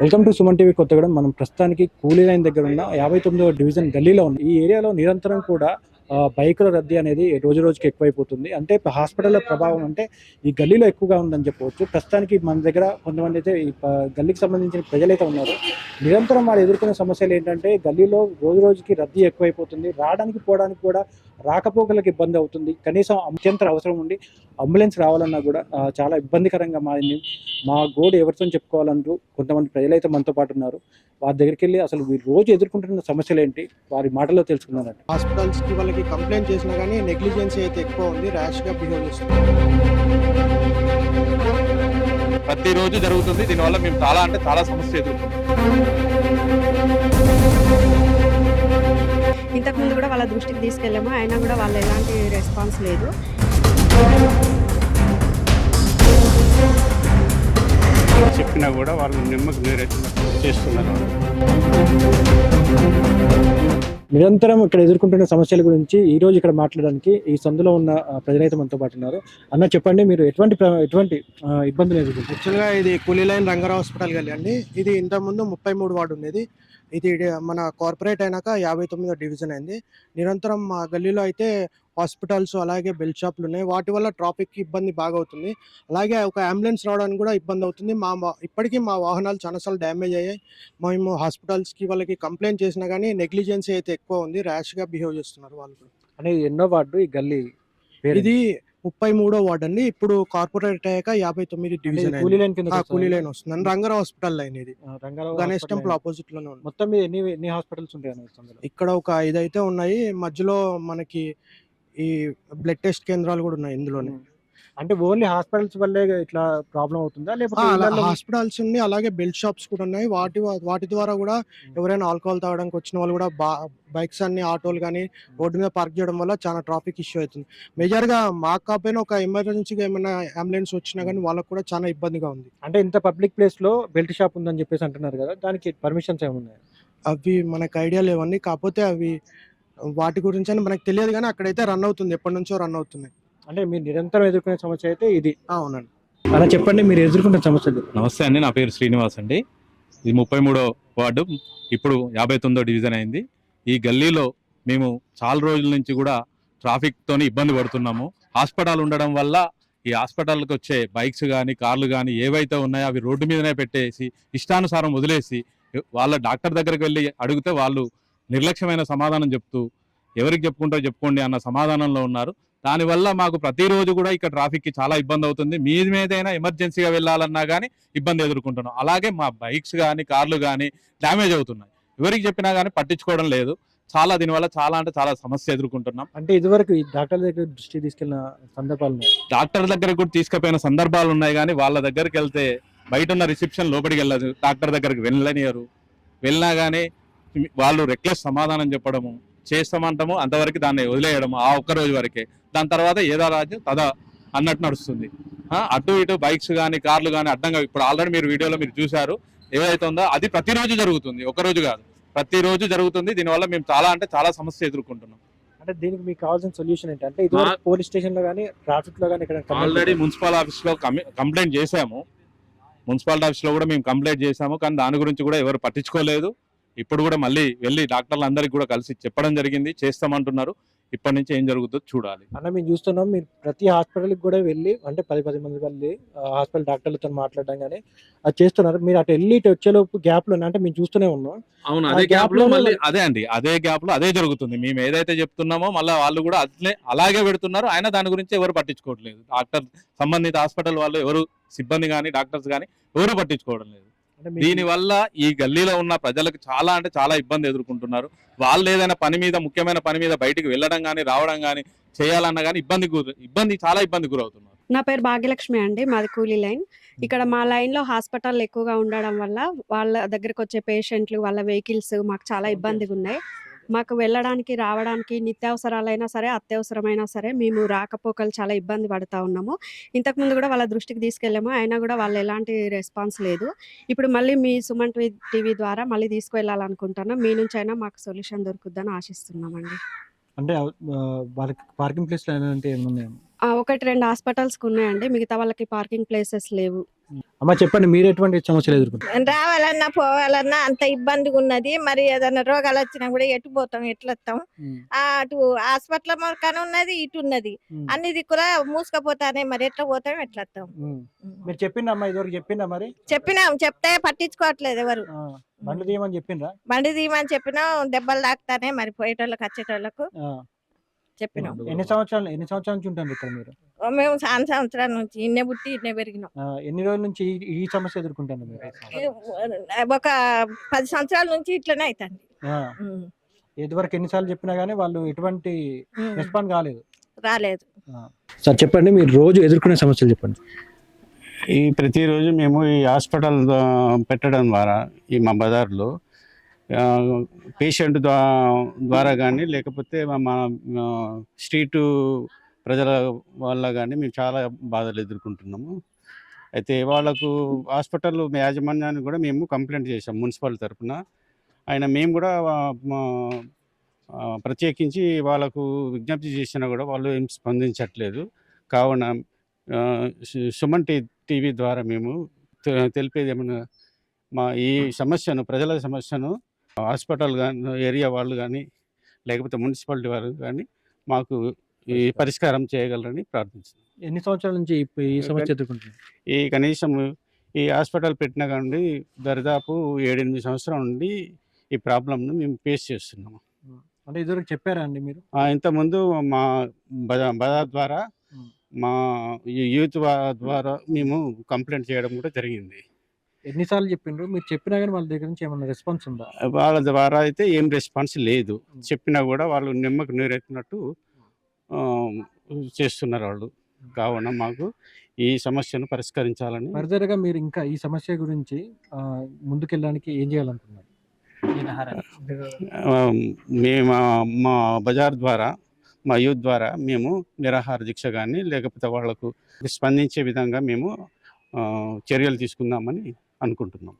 Welcome to Suman TV Kothagudem. మనం ప్రస్తుతానికి కూలీ లైన్ దగ్గర ఉన్న 59వ డివిజన్ గల్లీలో ఉంది. ఈ ఏరియాలో నిరంతరం కూడా బైకుల రద్దీ అనేది రోజు రోజుకి ఎక్కువైపోతుంది. అంటే హాస్పిటల్ ప్రభావం అంటే ఈ గల్లీలో ఎక్కువగా ఉందని చెప్పవచ్చు. ప్రస్తుతానికి మన దగ్గర కొంతమంది అయితే ఈ గల్లీకి సంబంధించిన ప్రజలైతే ఉన్నారు. నిరంతరం వాళ్ళు ఎదుర్కొనే సమస్యలు ఏంటంటే గల్లీలో రోజు రోజుకి రద్దీ ఎక్కువైపోతుంది. రావడానికి పోవడానికి కూడా రాకపోకలకు ఇబ్బంది అవుతుంది. కనీసం అత్యంత అవసరం ఉండి అంబులెన్స్ రావాలన్నా కూడా చాలా ఇబ్బందికరంగా మారింది. మా గోడు ఎవరితో చెప్పుకోవాలంటూ కొంతమంది ప్రజలైతే మనతో పాటు ఉన్నారు. వారి దగ్గరికి వెళ్ళి అసలు వీరు రోజు ఎదుర్కొంటున్న సమస్యలు ఏంటి వారి మాటల్లో తెలుసుకున్నారండి. హాస్పిటల్స్కి వాళ్ళకి కంప్లైంట్ చేసినా కానీ నెగ్లిజెన్సీ అయితే ఎక్కువ ఉంది, ర్యాష్గా బిహేవ్ చేస్తుంది. ప్రతిరోజు జరుగుతుంది. దీనివల్ల మేము చాలా సమస్య ఎదుర్కొంటాం. ఇంతకుముందు కూడా వాళ్ళ దృష్టికి తీసుకెళ్ళాము, అయినా కూడా వాళ్ళు ఎలాంటి రెస్పాన్స్ లేదు. చెప్పినా కూడా వాళ్ళు నిమ్మకు నీరెత్తినట్టు చేస్తున్నారు. నిరంతరం ఇక్కడ ఎదుర్కొంటున్న సమస్యల గురించి ఈ రోజు ఇక్కడ మాట్లాడడానికి ఈ సందులో ఉన్న ప్రజలైతే మనతో పాటు ఉన్నారు. అన్న చెప్పండి, మీరు ఎటువంటి ఇబ్బందులు ఎదుర్కొంటారు? యాక్చువల్గా ఇది కూలీ లైన్ రంగారావు హాస్పిటల్ గల్లీ అండి. ఇది ఇంతకుముందు 33 వార్డు ఉండేది. ఇది మన కార్పొరేట్ అయినాక 59వ డివిజన్ అయింది. నిరంతరం మా గల్లీలో అయితే హాస్పిటల్స్ అలాగే బెల్ట్ షాపులు ఉన్నాయి. వాటి వల్ల ట్రాఫిక్ ఇబ్బంది బాగా అవుతుంది. అలాగే ఒక అంబులెన్స్ రావడానికి కూడా ఇబ్బంది అవుతుంది. ఇప్పటికీ మా వాహనాలు చాలాసార్లు డ్యామేజ్ అయ్యాయి. మేము హాస్పిటల్స్కి వాళ్ళకి కంప్లైంట్ చేసినా కానీ నెగ్లిజెన్సీ అయితే ఎక్కువ ఉంది, ర్యాష్గా బిహేవ్ చేస్తున్నారు వాళ్ళు కూడా. అనేది ఎన్నో వార్డు ఈ గల్లీ? ఇది 33వ వార్డు అండి. ఇప్పుడు కార్పొరేట్ అయ్యాక 59 డివిజన్ కూలీ లైన్ కింద కూలీ లైన్ వస్తుంది. రంగారావు హాస్పిటల్ లైన్ ఇది, గణేష్ టెంపుల్ ఆపోజిట్ లోనే ఉంది. మొత్తం ఎన్ని హాస్పిటల్స్ ఉంటాయి? ఇక్కడ ఒక 5 అయితే ఉన్నాయి. మధ్యలో మనకి ఈ బ్లడ్ టెస్ట్ కేంద్రాలు కూడా ఉన్నాయి ఇందులోనే. అంటే ఓన్లీ హాస్పిటల్స్ వల్లే ఇట్లా ప్రాబ్లం అవుతుందా, లేకపోతే హాస్పిటల్స్ ఉన్నాయి, అలాగే బెల్ట్ షాప్స్ కూడా ఉన్నాయి. వాటి ద్వారా కూడా ఎవరైనా ఆల్కహాల్ తాగడానికి వచ్చిన వాళ్ళు కూడా బైక్స్ అన్ని ఆటోలు కానీ రోడ్డు మీద పార్క్ చేయడం వల్ల చాలా ట్రాఫిక్ ఇష్యూ అవుతుంది. మేజర్గా మాకు కాకపోయినా ఒక ఎమర్జెన్సీగా ఏమైనా అంబులెన్స్ వచ్చినా కానీ వాళ్ళకు కూడా చాలా ఇబ్బందిగా ఉంది. అంటే ఇంత పబ్లిక్ ప్లేస్ లో బెల్ట్ షాప్ ఉందని చెప్పేసి అంటున్నారు కదా, దానికి పర్మిషన్స్ ఏమున్నాయి? అవి మనకు ఐడియా లేవన్నీ, కాకపోతే అవి వాటి గురించి అని మనకు తెలియదు, కానీ అక్కడైతే రన్ అవుతుంది, ఎప్పటి నుంచో రన్ అవుతుంది. అంటే మీరు నిరంతరం ఎదుర్కొనే సమస్య అయితే ఇది? అవునండి. అలా చెప్పండి, మీరు ఎదుర్కొంటున్న సమస్యలు. నమస్తే అండి, నా పేరు శ్రీనివాస్ అండి. ఇది 33వ వార్డు, ఇప్పుడు 59వ డివిజన్ అయింది. ఈ గల్లీలో మేము చాలా రోజుల నుంచి కూడా ట్రాఫిక్తో ఇబ్బంది పడుతున్నాము. హాస్పిటల్ ఉండడం వల్ల ఈ హాస్పిటల్కి వచ్చే బైక్స్ కానీ కార్లు కానీ ఏవైతే ఉన్నాయో అవి రోడ్డు మీదనే పెట్టేసి ఇష్టానుసారం వదిలేసి వాళ్ళ డాక్టర్ దగ్గరికి వెళ్ళి అడిగితే వాళ్ళు నిర్లక్ష్యమైన సమాధానం చెప్తూ ఎవరికి చెప్పుకుంటారో చెప్పుకోండి అన్న సమాధానంలో ఉన్నారు. దానివల్ల మాకు ప్రతిరోజు కూడా ఇక్కడ ట్రాఫిక్కి చాలా ఇబ్బంది అవుతుంది. మీదైనా ఎమర్జెన్సీగా వెళ్ళాలన్నా కానీ ఇబ్బంది ఎదుర్కొంటున్నాం. అలాగే మా బైక్స్ కానీ కార్లు కానీ డ్యామేజ్ అవుతున్నాయి. ఎవరికి చెప్పినా కానీ పట్టించుకోవడం లేదు. దీనివల్ల చాలా సమస్య ఎదుర్కొంటున్నాం. అంటే ఇదివరకు డాక్టర్ దగ్గర దృష్టి తీసుకెళ్ళిన సందర్భాలు ఉన్నాయి? డాక్టర్ దగ్గరకు కూడా తీసుకుపోయిన సందర్భాలు ఉన్నాయి, కానీ వాళ్ళ దగ్గరికి వెళ్తే బయట ఉన్న రిసెప్షన్ లోపలికి వెళ్ళదు, డాక్టర్ దగ్గరికి వెళ్ళనియరు. వెళ్ళినా కానీ వాళ్ళు రెక్లెస్ సమాధానం చెప్పడము, చేస్తామంటాము, అంతవరకు దాన్ని వదిలేయడము ఆ ఒక్కరోజు వరకే. దాని తర్వాత ఏదో రాజు తదా అన్నట్టు నడుస్తుంది. అటు ఇటు బైక్స్ కానీ కార్లు కానీ అడ్డంగా ఇప్పుడు ఆల్రెడీ మీరు వీడియోలో మీరు చూశారు ఏదైతే ఉందో అది ప్రతిరోజు జరుగుతుంది, ఒకరోజు కాదు, ప్రతిరోజు జరుగుతుంది. దీనివల్ల మేము చాలా సమస్య ఎదుర్కొంటున్నాం. అంటే దీనికి మీకు కావాల్సిన సొల్యూషన్ ఏంటి? అంటే ఇది పోలీస్ స్టేషన్ లో కానీ ట్రాఫిక్ లో కానీ ఇక్కడ ఆల్రెడీ మున్సిపల్ ఆఫీస్ లో కంప్లైంట్ చేశాము. మున్సిపాలిటీ ఆఫీస్ లో కూడా మేము కంప్లైంట్ చేశాము, కానీ దాని గురించి కూడా ఎవరు పట్టించుకోలేదు. ఇప్పుడు కూడా మళ్ళీ వెళ్ళి డాక్టర్లు అందరికి కూడా కలిసి చెప్పడం జరిగింది, చేస్తామంటున్నారు. ఇప్పటి నుంచి ఏం జరుగుతుందో చూడాలి. అన్న మేము చూస్తున్నాం, మీరు ప్రతి హాస్పిటల్కి కూడా వెళ్ళి అంటే 10 మంది వెళ్ళి హాస్పిటల్ డాక్టర్లతో మాట్లాడడం కానీ అది చేస్తున్నారు. మీరు అటు వెళ్ళి ఇటు వచ్చేలోపు గ్యాప్ లో అంటే మేము చూస్తూనే ఉన్నాం. అవును, అదే గ్యాప్ లో మళ్ళీ అదే గ్యాప్ లో అదే జరుగుతుంది. మేము ఏదైతే చెప్తున్నామో మళ్ళీ వాళ్ళు కూడా అలాగే పెడుతున్నారు. అయినా దాని గురించి ఎవరు పట్టించుకోవట్లేదు. డాక్టర్ సంబంధిత హాస్పిటల్ వాళ్ళు ఎవరు, సిబ్బంది కానీ డాక్టర్స్ కానీ ఎవరు పట్టించుకోవడం లేదు. దీనివల్ల ఈ గల్లీలో ఉన్న ప్రజలకు చాలా ఇబ్బంది ఎదుర్కొంటున్నారు. వాళ్ళు ఏదైనా ముఖ్యమైన పని మీద బయటికి వెళ్ళడం కానీ రావడం కానీ చేయాలన్నా కానీ చాలా ఇబ్బంది గురవుతున్నారు. నా పేరు భాగ్యలక్ష్మి అండి, మాది కూలీ లైన్. ఇక్కడ మా లైన్లో హాస్పిటల్ ఎక్కువగా ఉండడం వల్ల వాళ్ళ దగ్గరకు వచ్చే పేషెంట్లు, వాళ్ళ వెహికల్స్ మాకు చాలా ఇబ్బందిగా ఉన్నాయి. మాకు వెళ్ళడానికి రావడానికి నిత్యావసరాలైనా సరే అత్యవసరమైనా సరే మేము రాకపోకలు చాలా ఇబ్బంది పడుతూ ఉన్నాము. ఇంతకుముందు కూడా వాళ్ళ దృష్టికి తీసుకెళ్ళాము, అయినా కూడా వాళ్ళు ఎలాంటి రెస్పాన్స్ లేదు. ఇప్పుడు మళ్ళీ మీ సుమన్ టీవీ ద్వారా మళ్ళీ తీసుకువెళ్ళాలనుకుంటున్నాం. మీ నుంచి అయినా మాకు సొల్యూషన్ దొరుకుద్దని ఆశిస్తున్నామండి. అంటే వాళ్ళకి పార్కింగ్ ప్లేస్ ఏమన్నా? 1-2 హాస్పిటల్స్కి ఉన్నాయండి, మిగతా వాళ్ళకి పార్కింగ్ ప్లేసెస్ లేవు. అమ్మ చెప్పండి, మీరు ఎటువంటి సమస్యలు ఎదుర్కొంటారు? రావాలన్నా పోవాలన్నా అంత ఇబ్బందిగా ఉన్నది. మరి ఏదైనా రోగాలు వచ్చినా కూడా ఎటు పోతాం, ఎట్లా వస్తాం? అటు హాస్పిటల్ మొరకన ఉన్నది, ఇటు ఉన్నది, అన్ని దిక్కులా మూసుకపోతానే. మరి ఎట్లా పోతాం, ఎట్లా వస్తాం? మీరు చెప్పిందా అమ్మా, ఇదివరకు చెప్పిందా మరి? చెప్పినాం, చెప్తే పట్టించుకోవట్లేదు ఎవరు. బండ్లు తీయమని చెప్పిండ్రా? బండి తీయమని చెప్పినాం, దెబ్బలు తాకుతానే. మరి పోయేటోళ్ళకి వచ్చేటోళ్ళకు చెప్పినాం. ఎన్ని సంవత్సరాల నుంచి ఉంటారు ఇక్కడ మీరు? మేము చాలా సంవత్సరాల నుంచి ఇన్నే పుట్టి ఇన్నే పెరిగినాం. ఎన్ని రోజుల నుంచి ఈ సమస్య ఎదుర్కొంటారు మీరు? ఒక 10 సంవత్సరాల నుంచి ఇట్లనే అవుతుంది. ఇదివరకు ఎన్నిసార్లు చెప్పినా గానీ వాళ్ళు ఎటువంటి రెస్పాండ్ కాలేదు, రాలేదు. సార్ చెప్పండి, మీరు రోజు ఎదుర్కొనే సమస్యలు చెప్పండి. ఈ ప్రతిరోజు మేము ఈ హాస్పిటల్ పెట్టడం ద్వారా ఈ మా బజార్లో పేషెంట్ ద్వారా కానీ లేకపోతే మా స్ట్రీటు ప్రజల వల్ల కానీ మేము చాలా బాధలు ఎదుర్కొంటున్నాము. అయితే వాళ్ళకు హాస్పిటల్ యాజమాన్యానికి కూడా మేము కంప్లైంట్ చేసాం మున్సిపల్ తరఫున. మేము కూడా ప్రత్యేకించి వాళ్ళకు విజ్ఞప్తి చేసినా కూడా వాళ్ళు ఏం స్పందించట్లేదు. కావున సుమన్ టీవీ ద్వారా మేము తెలిపేది ఏమన్నా, మా ఈ సమస్యను, ప్రజల సమస్యను హాస్పిటల్ కానీ ఏరియా వాళ్ళు కానీ లేకపోతే మున్సిపాలిటీ వారు కానీ మాకు ఈ పరిష్కారం చేయగలరని ప్రార్థిస్తున్నాం. ఎన్ని సంవత్సరాల నుంచి ఈ సమస్య ఎదుర్కొంటున్నారు? ఈ కనీసం ఈ హాస్పిటల్ పెట్టిన కానీ దరిదాపు 7-8 సంవత్సరాల నుండి ఈ ప్రాబ్లంను మేము ఫేస్ చేస్తున్నాము. అంటే ఇదివరకు చెప్పారా అండి మీరు? ఇంతకుముందు మా బజార్ ద్వారా, మా యూత్ ద్వారా మేము కంప్లైంట్ చేయడం కూడా జరిగింది. ఎన్నిసార్లు చెప్పిండ్రు? మీరు చెప్పినా కానీ వాళ్ళ దగ్గర నుంచి ఏమైనా రెస్పాన్స్ ఉందా? వాళ్ళ ద్వారా అయితే ఏం రెస్పాన్స్ లేదు. చెప్పినా కూడా వాళ్ళు నిమ్మకు నీరెత్తినట్టు చేస్తున్నారు వాళ్ళు. కావున మాకు ఈ సమస్యను పరిష్కరించాలని. ఫర్దర్గా మీరు ఇంకా ఈ సమస్య గురించి ముందుకెళ్ళడానికి ఏం చేయాలనుకున్నారు? మేము మా బజార్ ద్వారా, మా యూత్ ద్వారా మేము నిరాహార దీక్ష కానీ లేకపోతే వాళ్లకు స్పందించే విధంగా మేము చర్యలు తీసుకుందామని అనుకుంటున్నాం.